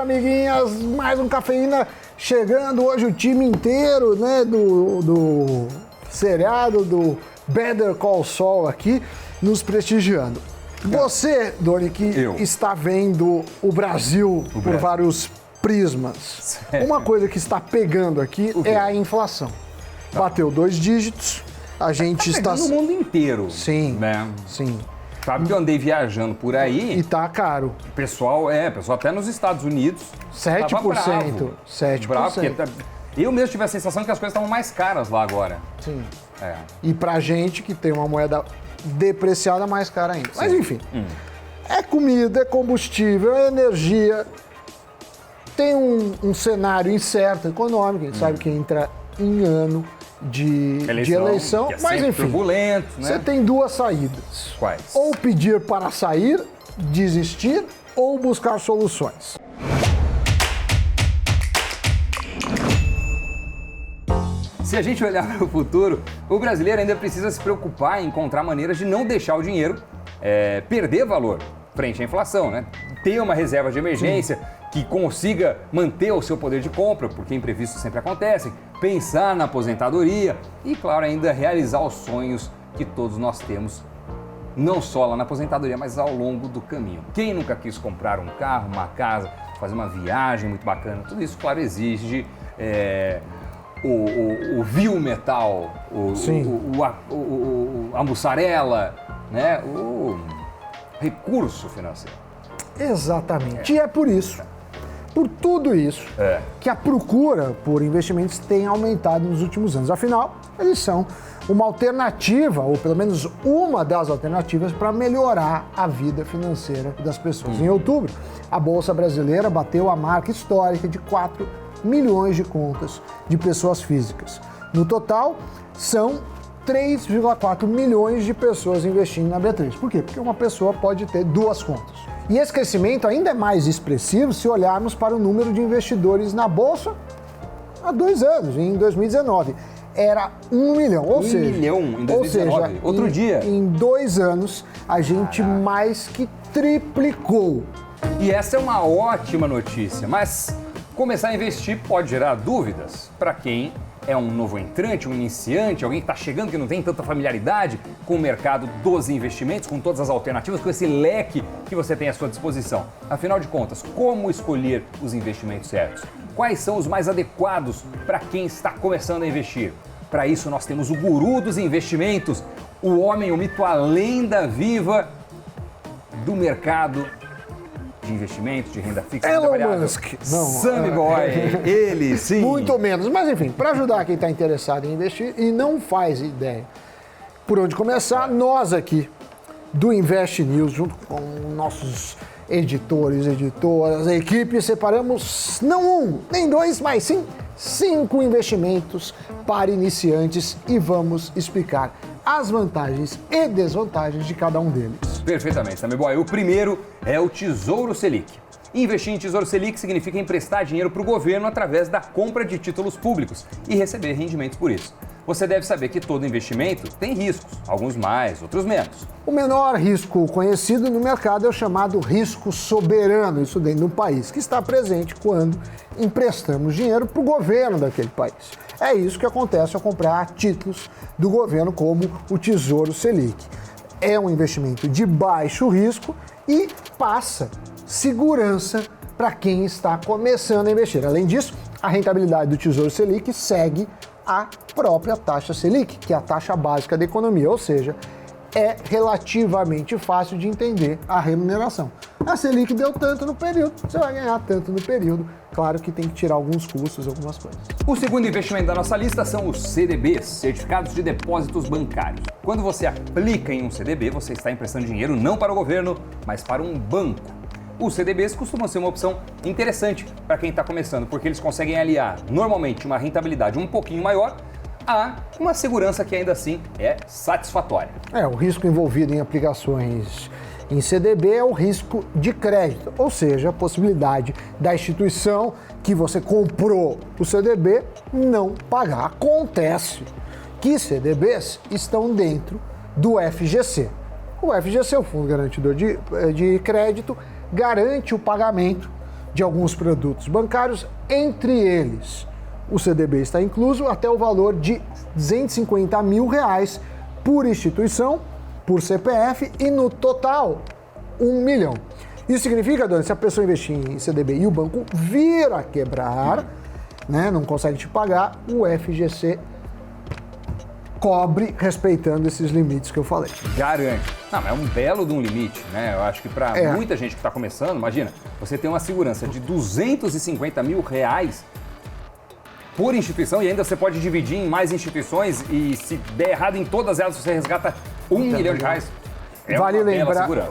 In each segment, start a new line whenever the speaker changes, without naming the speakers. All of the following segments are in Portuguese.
amiguinhas, mais um Cafeína chegando hoje, o time inteiro, né, do seriado do Better Call Saul aqui, nos prestigiando. Você, Doni, que está vendo o Brasil por vários prismas, uma coisa que está pegando aqui é a inflação. Bateu 2 dígitos, a gente está...
no mundo inteiro.
Sim,
né?
sim.
Sabe que eu andei viajando por aí...
E tá caro.
O pessoal até nos Estados Unidos...
7%. 7%.
Bravo, porque eu mesmo tive a sensação que as coisas estavam mais caras lá agora.
Sim. E pra gente que tem uma moeda depreciada, mais cara ainda. Sim. Mas enfim, é comida, é combustível, é energia. Tem um cenário incerto econômico, a gente sabe que entra em ano de eleição,
que é
mas enfim,
turbulento, né?
Você tem 2 saídas.
Quais?
Ou pedir para sair, desistir, ou buscar soluções.
Se a gente olhar para o futuro, o brasileiro ainda precisa se preocupar em encontrar maneiras de não deixar o dinheiro perder valor frente à inflação, né? Ter uma reserva de emergência que consiga manter o seu poder de compra, porque imprevistos sempre acontecem, pensar na aposentadoria e, claro, ainda realizar os sonhos que todos nós temos, não só lá na aposentadoria, mas ao longo do caminho. Quem nunca quis comprar um carro, uma casa, fazer uma viagem muito bacana? Tudo isso, claro, exige... O vil metal, a mussarela, né? O recurso financeiro.
Exatamente. E é por isso, por tudo isso, que a procura por investimentos tem aumentado nos últimos anos. Afinal, eles são uma alternativa, ou pelo menos uma das alternativas, para melhorar a vida financeira das pessoas. Em outubro, a Bolsa Brasileira bateu a marca histórica de 4 milhões de contas de pessoas físicas. No total, são 3,4 milhões de pessoas investindo na B3. Por quê? Porque uma pessoa pode ter 2 contas. E esse crescimento ainda é mais expressivo se olharmos para o número de investidores na Bolsa há 2 anos, em 2019. Era 1 milhão, ou seja...
1 milhão em 2019, outro dia.
Em 2 anos, a gente mais que triplicou.
E essa é uma ótima notícia, mas... começar a investir pode gerar dúvidas para quem é um novo entrante, um iniciante, alguém que está chegando que não tem tanta familiaridade com o mercado dos investimentos, com todas as alternativas, com esse leque que você tem à sua disposição. Afinal de contas, como escolher os investimentos certos? Quais são os mais adequados para quem está começando a investir? Para isso nós temos o guru dos investimentos, o homem, o mito, a lenda viva do mercado de investimento, de renda fixa,
Elon Musk.
Não, Sammy Boy, ele, sim.
Muito menos, mas enfim, para ajudar quem está interessado em investir e não faz ideia por onde começar, nós aqui do Invest News, junto com nossos editores, editoras, a equipe, separamos não 1, nem 2, mas sim 5 investimentos para iniciantes e vamos explicar as vantagens e desvantagens de cada um deles.
Perfeitamente, Sammy Boy. O primeiro é o Tesouro Selic. Investir em Tesouro Selic significa emprestar dinheiro para o governo através da compra de títulos públicos e receber rendimentos por isso. Você deve saber que todo investimento tem riscos, alguns mais, outros menos.
O menor risco conhecido no mercado é o chamado risco soberano, isso dentro do país, que está presente quando emprestamos dinheiro para o governo daquele país. É isso que acontece ao comprar títulos do governo como o Tesouro Selic. É um investimento de baixo risco e passa segurança para quem está começando a investir. Além disso, a rentabilidade do Tesouro Selic segue a própria taxa Selic, que é a taxa básica da economia, ou seja, é relativamente fácil de entender a remuneração. A Selic deu tanto no período, você vai ganhar tanto no período. Claro que tem que tirar alguns custos, algumas coisas.
O segundo investimento da nossa lista são os CDBs, Certificados de Depósitos Bancários. Quando você aplica em um CDB, você está emprestando dinheiro não para o governo, mas para um banco. Os CDBs costumam ser uma opção interessante para quem está começando, porque eles conseguem aliar, normalmente, uma rentabilidade um pouquinho maior a uma segurança que ainda assim é satisfatória.
O risco envolvido em aplicações em CDB é o risco de crédito, ou seja, a possibilidade da instituição que você comprou o CDB não pagar. Acontece que CDBs estão dentro do FGC. O FGC, o Fundo Garantidor de Crédito, garante o pagamento de alguns produtos bancários, entre eles o CDB está incluso, até o valor de R$250 mil por instituição, por CPF e no total R$1 milhão. Isso significa, Doni, se a pessoa investir em CDB e o banco vir a quebrar, né, não consegue te pagar, o FGC cobre respeitando esses limites que eu falei.
Garante. Não, mas é um belo de um limite, né? Eu acho que para muita gente que está começando, imagina, você tem uma segurança de R$250 mil por instituição e ainda você pode dividir em mais instituições e se der errado em todas elas você resgata R$1 milhão.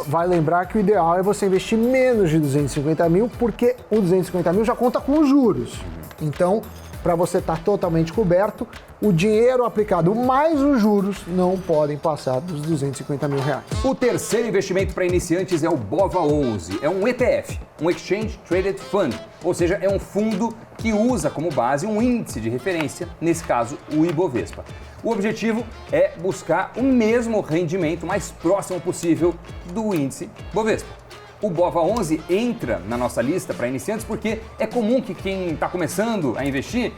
Vale lembrar que o ideal é você investir menos de 250 mil, porque o 250 mil já conta com os juros. Então, para você estar totalmente coberto, o dinheiro aplicado mais os juros não podem passar dos R$250 mil.
O terceiro investimento para iniciantes é o BOVA11. É um ETF, um Exchange Traded Fund, ou seja, é um fundo que usa como base um índice de referência, nesse caso o Ibovespa. O objetivo é buscar o mesmo rendimento mais próximo possível do índice Bovespa. O BOVA11 entra na nossa lista para iniciantes porque é comum que quem está começando a investir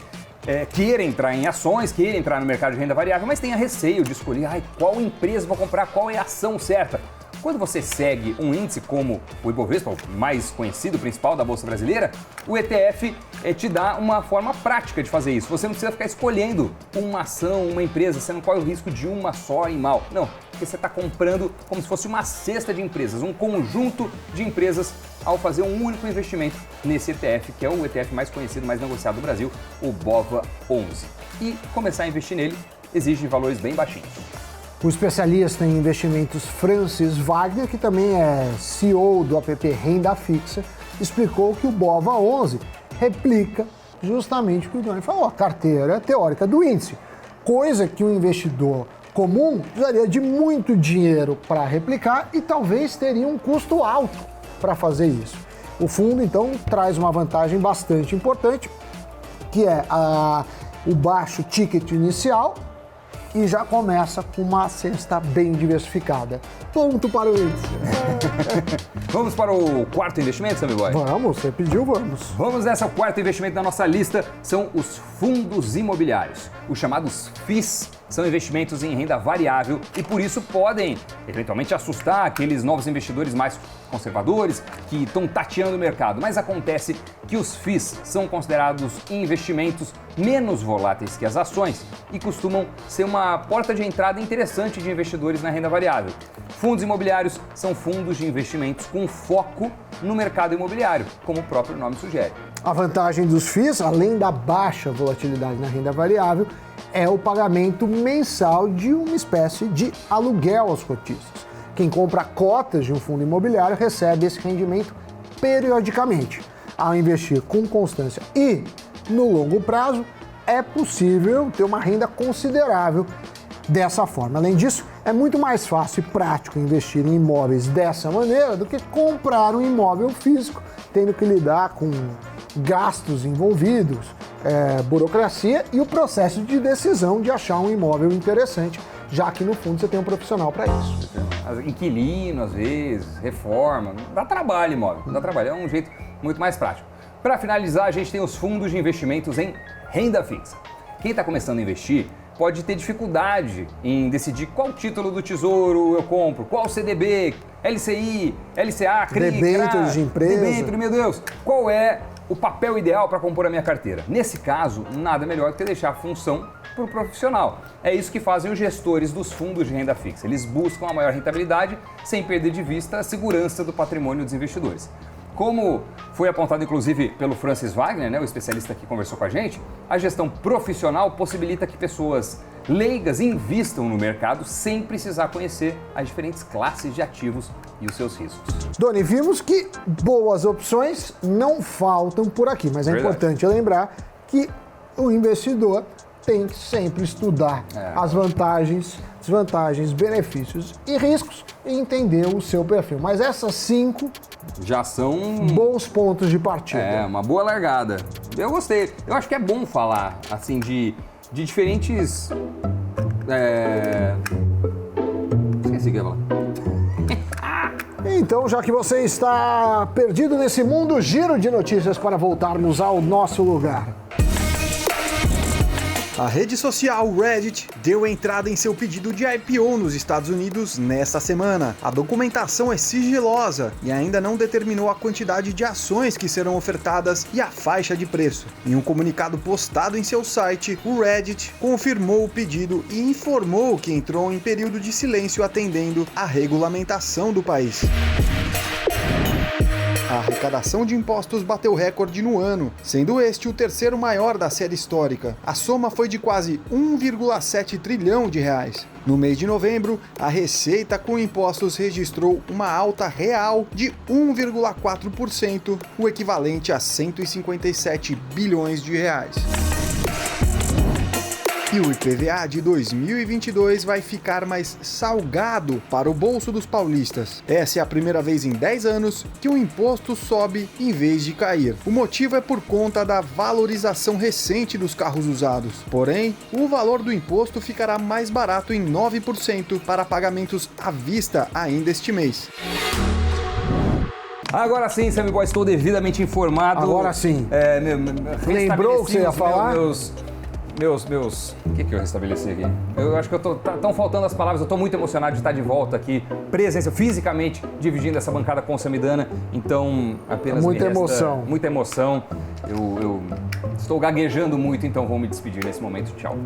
queira entrar em ações, queira entrar no mercado de renda variável, mas tenha receio de escolher qual empresa vou comprar, qual é a ação certa. Quando você segue um índice como o Ibovespa, o mais conhecido, principal da Bolsa Brasileira, o ETF te dá uma forma prática de fazer isso. Você não precisa ficar escolhendo uma ação, uma empresa, você não corre o risco de uma só ir mal. Não, porque você está comprando como se fosse uma cesta de empresas, um conjunto de empresas ao fazer um único investimento nesse ETF, que é o ETF mais conhecido, mais negociado do Brasil, o BOVA11. E começar a investir nele exige valores bem baixinhos.
O especialista em investimentos Francis Wagner, que também é CEO do app Renda Fixa, explicou que o BOVA11 replica justamente o que o Doni falou, a carteira teórica do índice, coisa que um investidor comum precisaria de muito dinheiro para replicar e talvez teria um custo alto para fazer isso. O fundo, então, traz uma vantagem bastante importante, que é o baixo ticket inicial, e já começa com uma cesta bem diversificada. Ponto para o índice.
Vamos para o quarto investimento, Sammy Boy?
Vamos, você pediu, vamos.
Vamos nessa, o quarto investimento da nossa lista são os fundos imobiliários. Os chamados FIIs são investimentos em renda variável e por isso podem eventualmente assustar aqueles novos investidores mais conservadores que estão tateando o mercado. Mas acontece que os FIIs são considerados investimentos menos voláteis que as ações e costumam ser uma porta de entrada interessante de investidores na renda variável. Fundos imobiliários são fundos de investimentos com foco no mercado imobiliário, como o próprio nome sugere.
A vantagem dos FIIs, além da baixa volatilidade na renda variável, é o pagamento mensal de uma espécie de aluguel aos cotistas. Quem compra cotas de um fundo imobiliário recebe esse rendimento periodicamente. Ao investir com constância e no longo prazo, é possível ter uma renda considerável dessa forma. Além disso, é muito mais fácil e prático investir em imóveis dessa maneira do que comprar um imóvel físico, tendo que lidar com gastos envolvidos, burocracia e o processo de decisão de achar um imóvel interessante, já que no fundo você tem um profissional para isso.
Inquilino, às vezes, reforma, dá trabalho imóvel, dá trabalho, é um jeito muito mais prático. Para finalizar, a gente tem os fundos de investimentos em renda fixa. Quem está começando a investir pode ter dificuldade em decidir qual título do Tesouro eu compro, qual CDB, LCI, LCA, CRI,
debêntures de empresa.
Debênture, meu Deus, qual é o papel ideal para compor a minha carteira? Nesse caso, nada melhor do que deixar a função para o profissional. É isso que fazem os gestores dos fundos de renda fixa. Eles buscam a maior rentabilidade sem perder de vista a segurança do patrimônio dos investidores. Como foi apontado inclusive pelo Francis Wagner, o especialista que conversou com a gente, a gestão profissional possibilita que pessoas leigas invistam no mercado sem precisar conhecer as diferentes classes de ativos e os seus riscos.
Doni, vimos que boas opções não faltam por aqui, mas é importante lembrar que o investidor tem que sempre estudar as vantagens, desvantagens, benefícios e riscos e entender o seu perfil. Mas essas 5
já são
bons pontos de partida.
É, uma boa largada. Eu gostei. Eu acho que é bom falar, assim, de diferentes... Esqueci o que eu ia falar.
Então, já que você está perdido nesse mundo, giro de notícias para voltarmos ao nosso lugar.
A rede social Reddit deu entrada em seu pedido de IPO nos Estados Unidos nesta semana. A documentação é sigilosa e ainda não determinou a quantidade de ações que serão ofertadas e a faixa de preço. Em um comunicado postado em seu site, o Reddit confirmou o pedido e informou que entrou em período de silêncio atendendo à regulamentação do país. A arrecadação de impostos bateu recorde no ano, sendo este o terceiro maior da série histórica. A soma foi de quase 1,7 trilhão de reais. No mês de novembro, a receita com impostos registrou uma alta real de 1,4%, o equivalente a 157 bilhões de reais. E o IPVA de 2022 vai ficar mais salgado para o bolso dos paulistas. Essa é a primeira vez em 10 anos que o imposto sobe em vez de cair. O motivo é por conta da valorização recente dos carros usados. Porém, o valor do imposto ficará mais barato em 9% para pagamentos à vista ainda este mês.
Agora sim, Sammy Boy, estou devidamente informado.
Agora sim. Lembrou o que você ia falar? O que eu restabeleci aqui?
Eu acho que estão faltando as palavras, eu estou muito emocionado de estar de volta aqui, fisicamente, dividindo essa bancada com o Samidana, então apenas
muita emoção.
Muita emoção, eu estou gaguejando muito, então vou me despedir nesse momento, tchau.